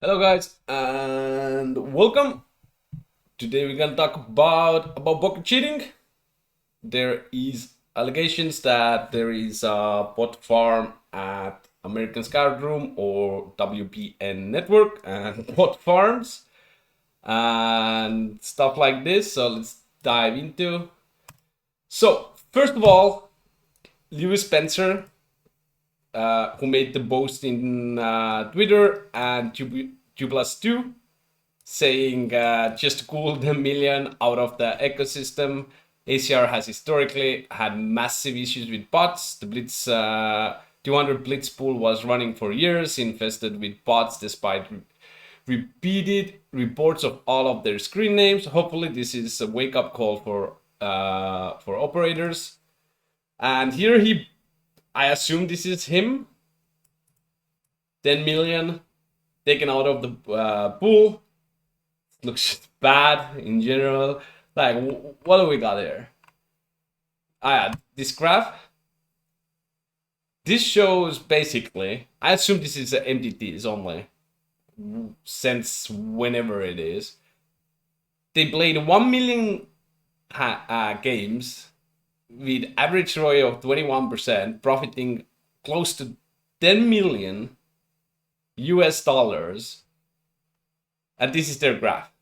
Hello guys and welcome. Today we're gonna talk about poker cheating. There is allegations that there is a bot farm at American Scout Room or WPN Network and bot farms and stuff like this. So let's dive into. So first of all, Lewis Spencer, who made the post in Twitter and 2+2 saying just to cool the million out of the ecosystem. ACR has historically had massive issues with bots. The Blitz 200 Blitz pool was running for years, infested with bots despite repeated reports of all of their screen names. Hopefully, this is a wake up call for operators. And here I assume this is him. 10 million taken out of the pool. Looks bad in general. Like, what do we got here? This graph. This shows basically. I assume this is MTTs only, since whenever it is. They played 1 million games with average ROI of 21%, profiting close to 10 million US dollars. And this is their graph.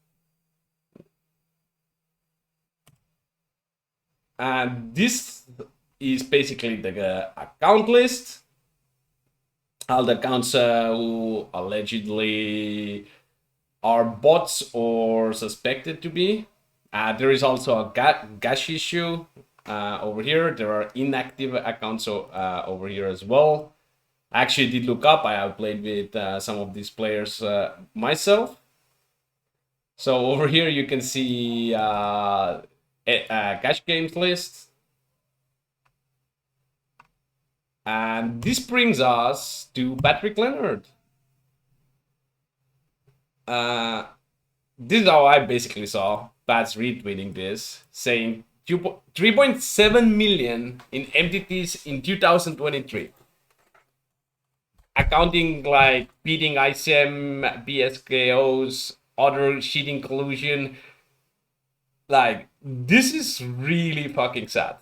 And this is basically the account list. All the accounts who allegedly are bots or suspected to be. There is also a gash issue over here. There are inactive accounts over here as well. I actually did look up. I have played with some of these players myself. So over here you can see cash games list. And this brings us to Patrick Leonard. This is how I basically saw Pats retweeting this, saying 3.7 million in MTTs in 2023. Accounting like beating ICM, BSKOs, other cheating collusion. Like, this is really fucking sad.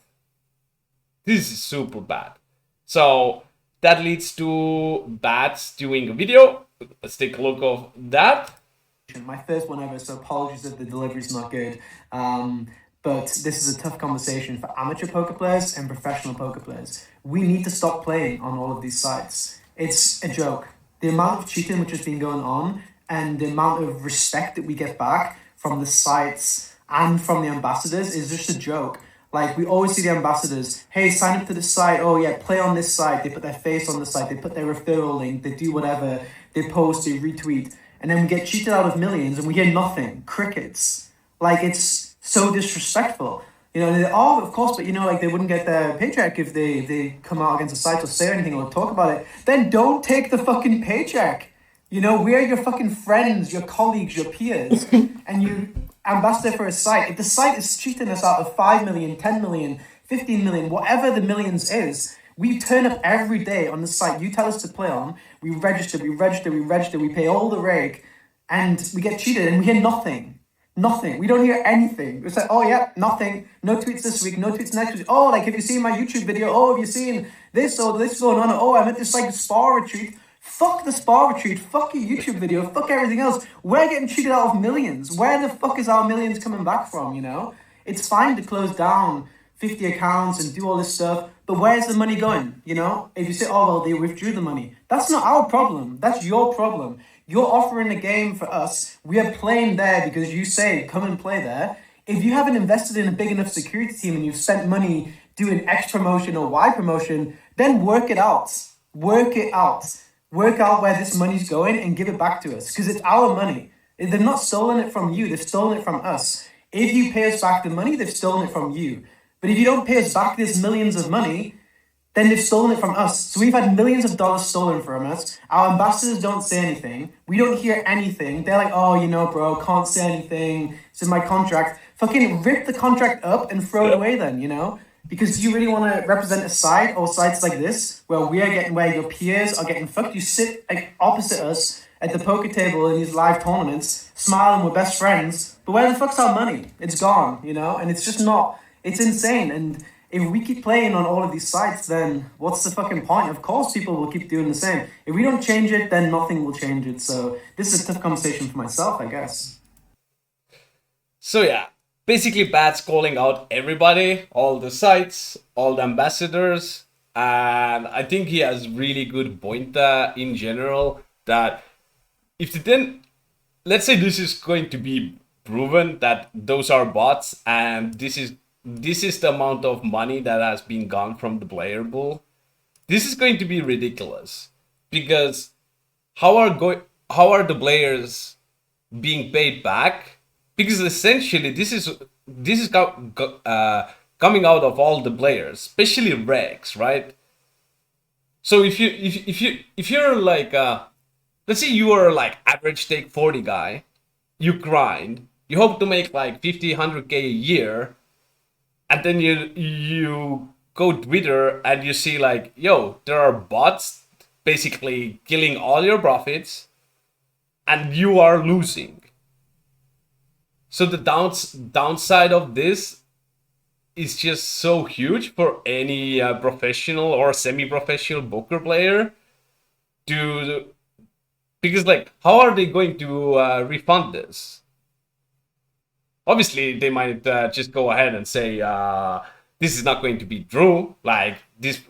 This is super bad. So that leads to Bats doing a video. Let's take a look of that. My first one ever, so apologies if the delivery's not good. But this is a tough conversation for amateur poker players and professional poker players. We need to stop playing on all of these sites. It's a joke. The amount of cheating which has been going on and the amount of respect that we get back from the sites and from the ambassadors is just a joke. Like, we always see the ambassadors, hey, sign up to this site. Oh, yeah, play on this site. They put their face on the site. They put their referral link. They do whatever. They post, they retweet. And then we get cheated out of millions and we hear nothing. Crickets. Like, it's so disrespectful. You know, oh, of course, but like they wouldn't get their paycheck if they come out against a site or say anything or talk about it. Then don't take the fucking paycheck. We are your fucking friends, your colleagues, your peers, and you ambassador for a site. If the site is cheating us out of 5 million, 10 million, 15 million, whatever the millions is, we turn up every day on the site you tell us to play on. We register, we pay all the rake, and we get cheated and we hear nothing. Nothing. We don't hear anything. It's like, oh yeah, nothing. No tweets this week, no tweets next week. Oh, like, have you seen my YouTube video? Oh, have you seen this or this going on? Oh, I'm at this like spa retreat. Fuck the spa retreat. Fuck your YouTube video. Fuck everything else. We're getting cheated out of millions. Where the fuck is our millions coming back from, It's fine to close down 50 accounts and do all this stuff, but where's the money going, If you say, oh, well, they withdrew the money. That's not our problem. That's your problem. You're offering a game for us. We are playing there because you say, come and play there. If you haven't invested in a big enough security team and you've spent money doing X promotion or Y promotion, then work it out. Work it out. Work out where this money's going and give it back to us because it's our money. They've not stolen it from you. They've stolen it from us. If you pay us back the money, they've stolen it from you. But if you don't pay us back this millions of money, then they've stolen it from us. So we've had millions of dollars stolen from us. Our ambassadors don't say anything. We don't hear anything. They're like, oh, bro, can't say anything. It's in my contract. Fucking rip the contract up and throw it away then, Because do you really want to represent a site or sites like this where your peers are getting fucked? You sit like opposite us at the poker table in these live tournaments, smiling, we're best friends. But where the fuck's our money? It's gone, you know, and it's just not. It's insane. And if we keep playing on all of these sites, then what's the fucking point? Of course, people will keep doing the same. If we don't change it, then nothing will change it. So this is a tough conversation for myself, I guess. So yeah, basically Pat's calling out everybody, all the sites, all the ambassadors, and I think he has really good point in general that if the then let's say this is going to be proven that those are bots and this is the amount of money that has been gone from the player pool, this is going to be ridiculous because how are the players being paid back, because essentially this is coming out of all the players, especially Rex, right? So if you're like let's say you are like average take 40 guy, you grind, you hope to make like 50 100K a year, and then you go Twitter and you see like, yo, there are bots basically killing all your profits and you are losing. So the downside of this is just so huge for any professional or semi-professional poker player to, because like how are they going to refund this? Obviously they might just go ahead and say this is not going to be true, like this,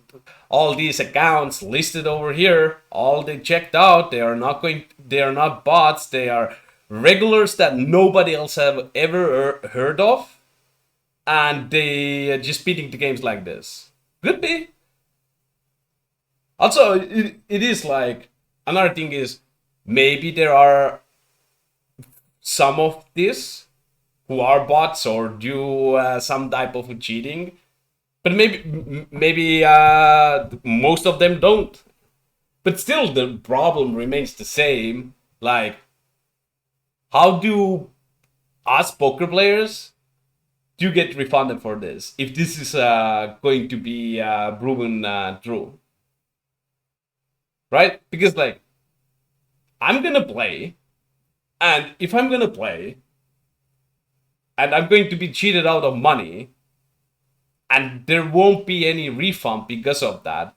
all these accounts listed over here, all they checked out, they are not bots, they are regulars that nobody else have ever heard of, and they are just beating the games like this. Could be. Also, it is like, another thing is, maybe there are some of this who are bots or do some type of cheating, but maybe most of them don't. But still, the problem remains the same. Like, how do us poker players do get refunded for this if this is going to be proven true, right? Because like, I'm gonna play, and if I'm gonna play, and I'm going to be cheated out of money, and there won't be any refund because of that,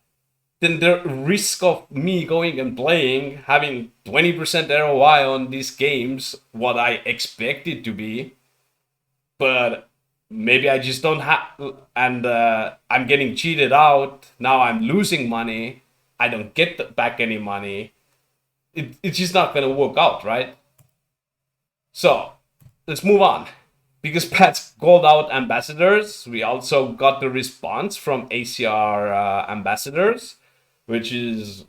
then the risk of me going and playing, having 20% ROI on these games, what I expect it to be, but maybe I just don't have, and I'm getting cheated out. Now I'm losing money. I don't get back any money. It's just not gonna work out, right? So let's move on. Because Pat's called out ambassadors, we also got the response from ACR ambassadors, which is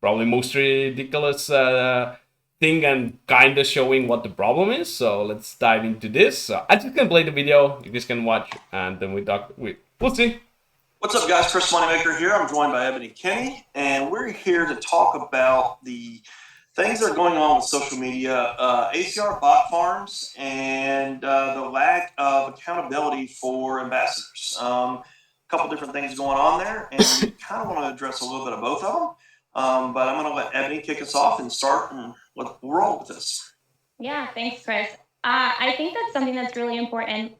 probably most ridiculous thing and kind of showing what the problem is. So let's dive into this. So I just can play the video. You guys can watch, and then we'll see. What's up, guys? Chris Moneymaker here. I'm joined by Ebony Kenny, and we're here to talk about the things that are going on with social media, ACR bot farms, and the lack of accountability for ambassadors. A couple different things going on there, and we kind of want to address a little bit of both of them. But I'm going to let Ebony kick us off and start, and we'll roll with this. Yeah, thanks, Chris. I think that's something that's really important.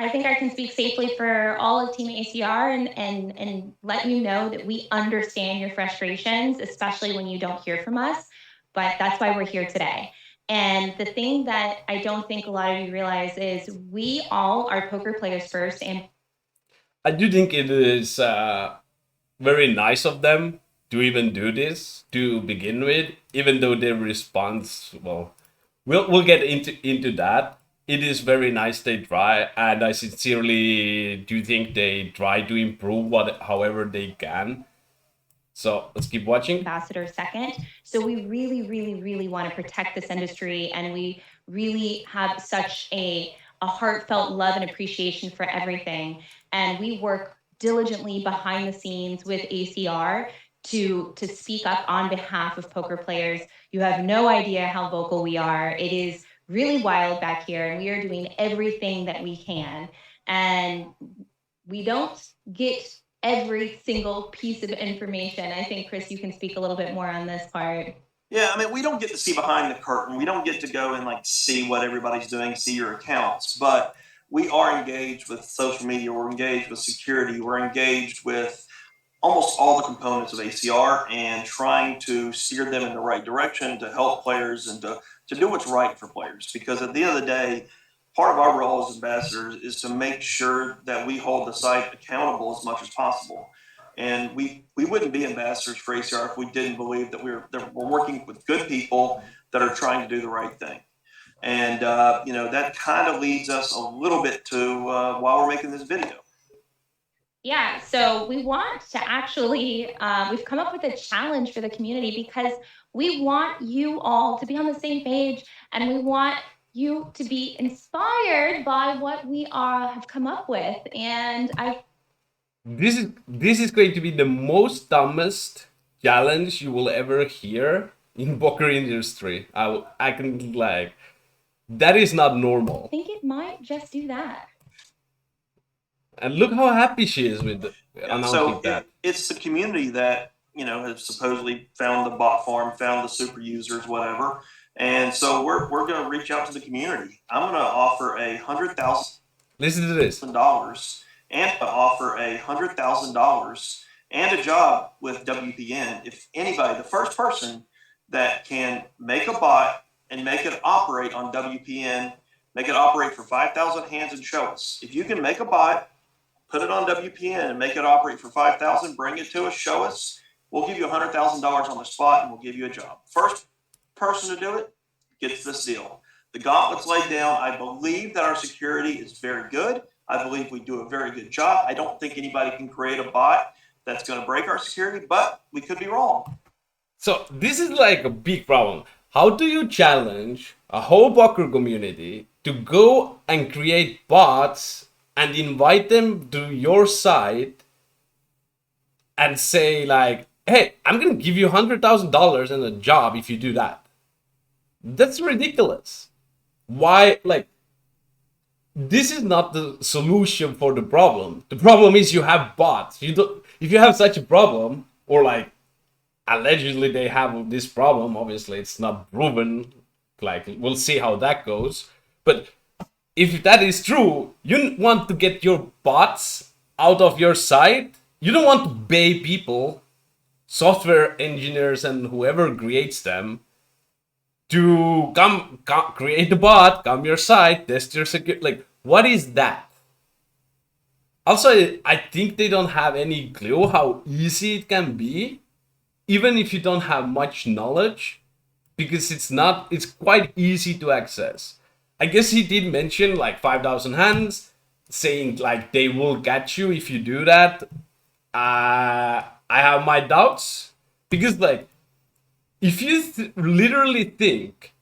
I think I can speak safely for all of Team ACR and let you know that we understand your frustrations, especially when you don't hear from us. But that's why we're here today. And the thing that I don't think a lot of you realize is we all are poker players first. And I do think it is very nice of them to even do this to begin with, even though their response, well, we'll get into that. It is very nice they try, and I sincerely do think they try to improve what however they can. So let's keep watching. ambassador second. So we really, really, really want to protect this industry, and we really have such a heartfelt love and appreciation for everything. And we work diligently behind the scenes with ACR to speak up on behalf of poker players. You have no idea how vocal we are. It is really wild back here, and we are doing everything that we can. And we don't get every single piece of information. I think, Chris, you can speak a little bit more on this part. Yeah, I mean, we don't get to see behind the curtain. We don't get to go and like see what everybody's doing, see your accounts, but we are engaged with social media. We're engaged with security. We're engaged with almost all the components of ACR and trying to steer them in the right direction to help players and to do what's right for players. Because at the end of the day, part of our role as ambassadors is to make sure that we hold the site accountable as much as possible. And we wouldn't be ambassadors for ACR if we didn't believe that we're working with good people that are trying to do the right thing. And that kind of leads us a little bit to why we're making this video. Yeah, so we want to actually, we've come up with a challenge for the community because we want you all to be on the same page and we want you to be inspired by what we have come up with. And This is going to be the most dumbest challenge you will ever hear in poker industry. I can like that is not normal. think it might just do that. And look how happy she is with Yeah, announcing so that. it's the community that has supposedly found the bot farm, found the super users, whatever. And so we're going to reach out to the community. I'm going to offer Listen to this. $100,000 and offer $100,000 and a job with WPN. If anybody, the first person that can make a bot and make it operate on WPN, make it operate for 5,000 hands and show us. If you can make a bot, put it on WPN and make it operate for 5,000, bring it to us, show us, we'll give you $100,000 on the spot and we'll give you a job. First person to do it gets this deal. The gauntlet's laid down. I believe that our security is very good. I believe we do a very good job. I don't think anybody can create a bot that's going to break our security, but we could be wrong. So this is like a big problem. How do you challenge a whole poker community to go and create bots and invite them to your site and say like, hey, I'm gonna give you $100,000 and a job if you do that? That's ridiculous. Why, like, this is not the solution for the problem. The problem is you have bots. You don't. If you have such a problem, or like allegedly they have this problem, obviously it's not proven. Like, we'll see how that goes. But if that is true, you want to get your bots out of your site. You don't want to pay people, software engineers and whoever creates them, to come create a bot, come your site, test your security. Like, what is that? Also, I think they don't have any clue how easy it can be, even if you don't have much knowledge, because it's quite easy to access. I guess he did mention like 5,000 hands, saying like they will get you if you do that. I have my doubts, because like if you literally think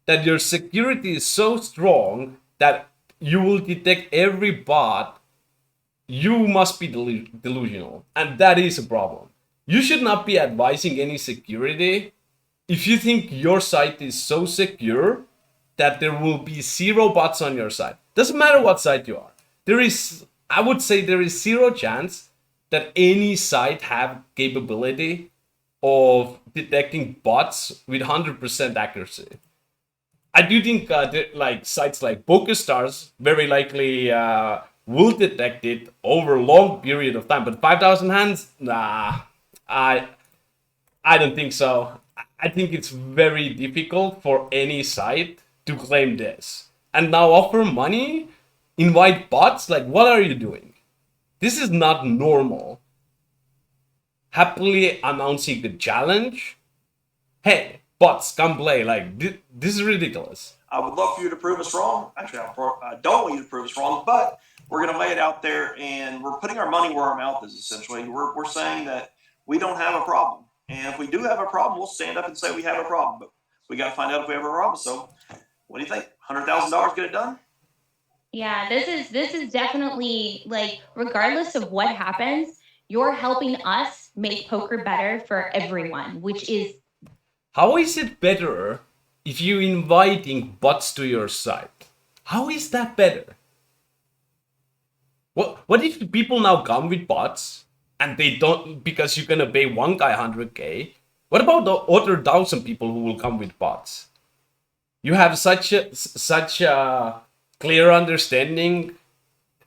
that your security is so strong that you will detect every bot, you must be delusional, and that is a problem. You should not be advising any security if you think your site is so secure that there will be zero bots on your site. Doesn't matter what site you are. I would say there is zero chance that any site have capability of detecting bots with 100% accuracy. I do think like sites like PokerStars very likely will detect it over a long period of time, but 5,000 hands, nah, I don't think so. I think it's very difficult for any site to claim this. And now offer money, invite bots, like what are you doing? This is not normal. Happily announcing the challenge. Hey, bots, come play. Like, this is ridiculous. I would love for you to prove us wrong. Actually, I don't want you to prove us wrong, but we're going to lay it out there and we're putting our money where our mouth is, essentially. We're saying that we don't have a problem. And if we do have a problem, we'll stand up and say we have a problem. But we got to find out if we have a problem. So what do you think? $100,000 get it done? Yeah, this is definitely like, regardless of what happens, you're helping us make poker better for everyone, which is How is it better if you inviting bots to your site? How is that better? What if people now come with bots and they don't, because you're gonna pay one guy 100K What about the other 1,000 people who will come with bots? You have such a clear understanding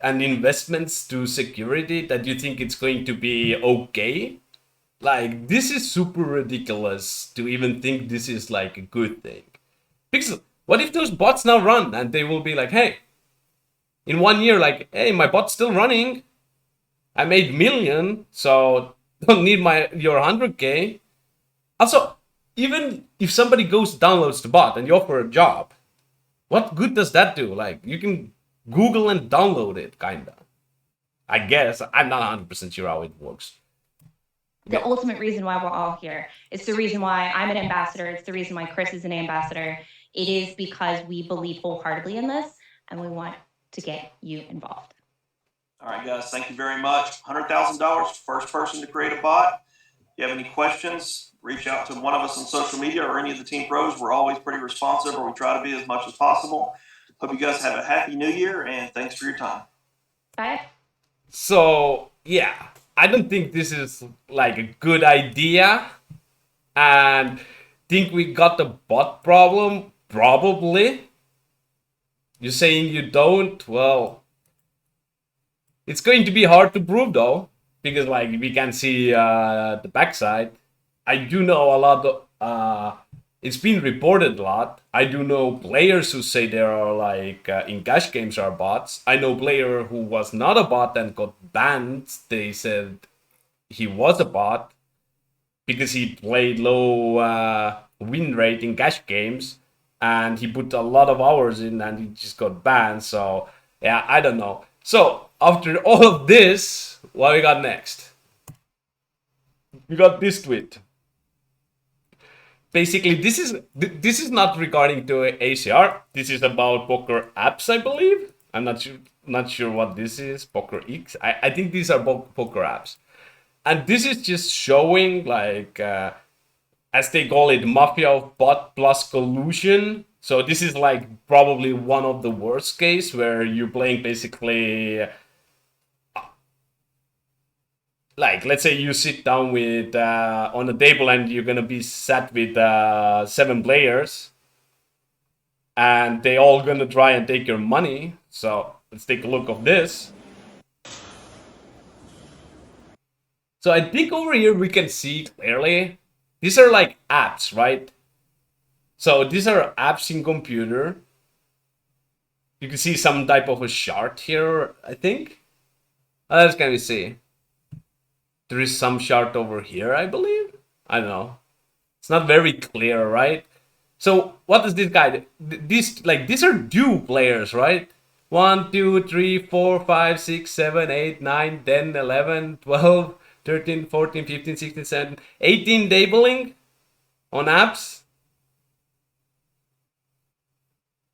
and investments to security that you think it's going to be okay? Like, this is super ridiculous to even think this is like a good thing. Pixel, what if those bots now run and they will be like, hey, in 1 year, like, hey, my bot's still running. I made million, so don't need your 100K. Also, even if somebody goes downloads the bot and you offer a job, what good does that do? Like, you can Google and download it, kinda. I guess. I'm not 100% sure how it works. The ultimate reason why we're all here. It's the reason why I'm an ambassador. It's the reason why Chris is an ambassador. It is because we believe wholeheartedly in this and we want to get you involved. All right, guys, thank you very much. $100,000, first person to create a bot. If you have any questions, reach out to one of us on social media or any of the team pros. We're always pretty responsive, or we try to be as much as possible. Hope you guys have a happy new year, and thanks for your time. Bye. So, yeah, I don't think this is like a good idea. And think we got the bot problem? Probably. You're saying you don't? Well, it's going to be hard to prove though, because like we can see the backside. I do know a lot of, it's been reported a lot. I do know players who say there are like in cash games are bots. I know player who was not a bot and got banned. They said he was a bot because he played low win rate in cash games and he put a lot of hours in and he just got banned. So yeah, I don't know. So after all of this, what we got next? We got this tweet. Basically, this is not regarding to ACR. This is about Poker apps, I believe. I'm not sure what this is. Poker X. I think these are Poker apps, and this is just showing like, as they call it, mafia of bot plus collusion. So this is like probably one of the worst case where you're playing basically. Like, let's say you sit down with on a table and you're gonna be sat with 7 players and they all gonna try and take your money. So let's take a look of this. So I think over here we can see clearly these are like apps, right? So these are apps in computer. You can see some type of a chart here, I think. What else can we see? There is some chart over here, I believe. I don't know. It's not very clear, right? So what is this guy? These are due players, right? 1, 2, 3, 4, 5, 6, 7, 8, 9, 10, 11, 12, 13, 14, 15, 16, 17, 18 dabling on apps.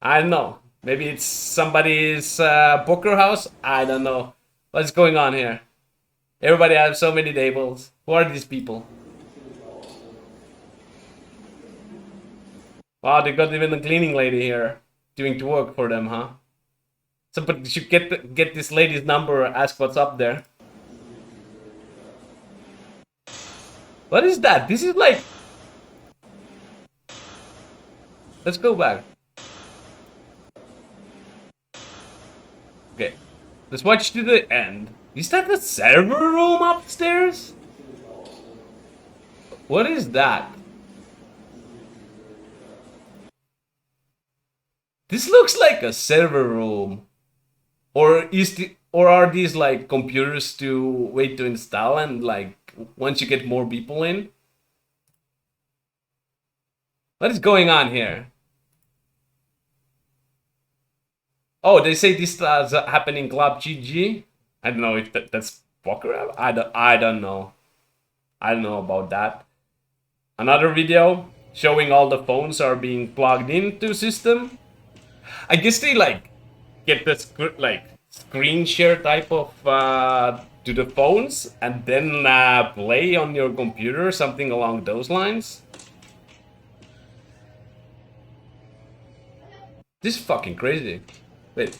I don't know. Maybe it's somebody's poker house. I don't know. What's going on here? Everybody has so many tables. Who are these people? Wow, they got even a cleaning lady here doing to work for them, huh? Somebody should get this lady's number or ask what's up there. What is that? This is like... Let's go back. Okay. Let's watch to the end. Is that the server room upstairs? What is that? This looks like a server room. Or are these like computers to wait to install and like once you get more people in? What is going on here? Oh, they say this is happening Club GG. I don't know if that's poker. I don't know. I don't know about that. Another video showing all the phones are being plugged into system. I guess they like get the screen share type of to the phones and then play on your computer, something along those lines. This is fucking crazy. Wait.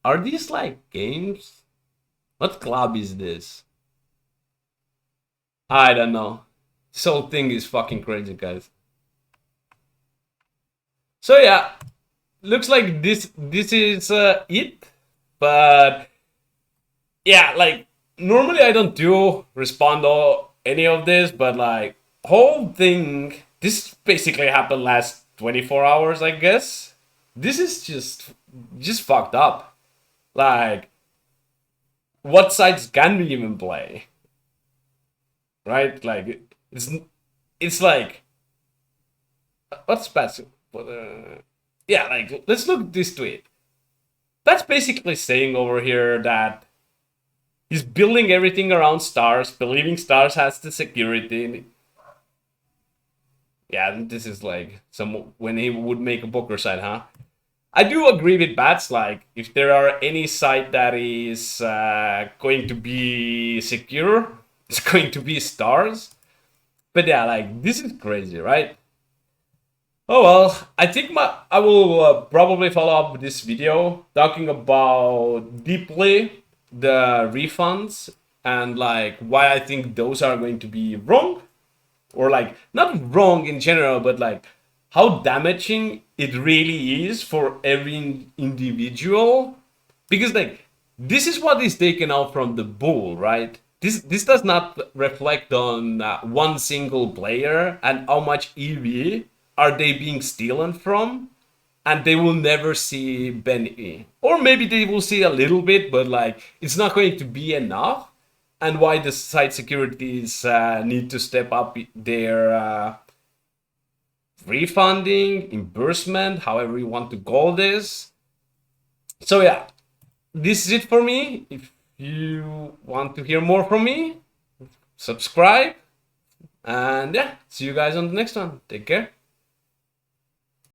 Are these like games? What club is this? I don't know. This whole thing is fucking crazy, guys. So yeah, looks like this is it. But yeah, like normally I don't do respond or any of this, but like whole thing, this basically happened last 24 hours, I guess. This is just fucked up. Like, what sides can we even play? Right? Like, it's like, what's passive? Yeah, like let's look at this tweet. That's basically saying over here that he's building everything around stars, believing stars has the security. Yeah, this is like some when he would make a poker site, huh? I do agree with Bats. Like, if there are any site that is going to be secure, it's going to be stars. But yeah, like this is crazy, right? Oh well, I think I will probably follow up with this video talking about deeply the refunds and like why I think those are going to be wrong, or like not wrong in general, but like how damaging it really is for every individual. Because like this is what is taken out from the bull, right? This does not reflect on one single player and how much EV are they being stolen from, and they will never see Benny. Or maybe they will see a little bit, but like it's not going to be enough. And why the site securities need to step up their refunding, reimbursement, however you want to call this. So yeah, this is it for me. If you want to hear more from me, subscribe. And yeah, see you guys on the next one. Take care.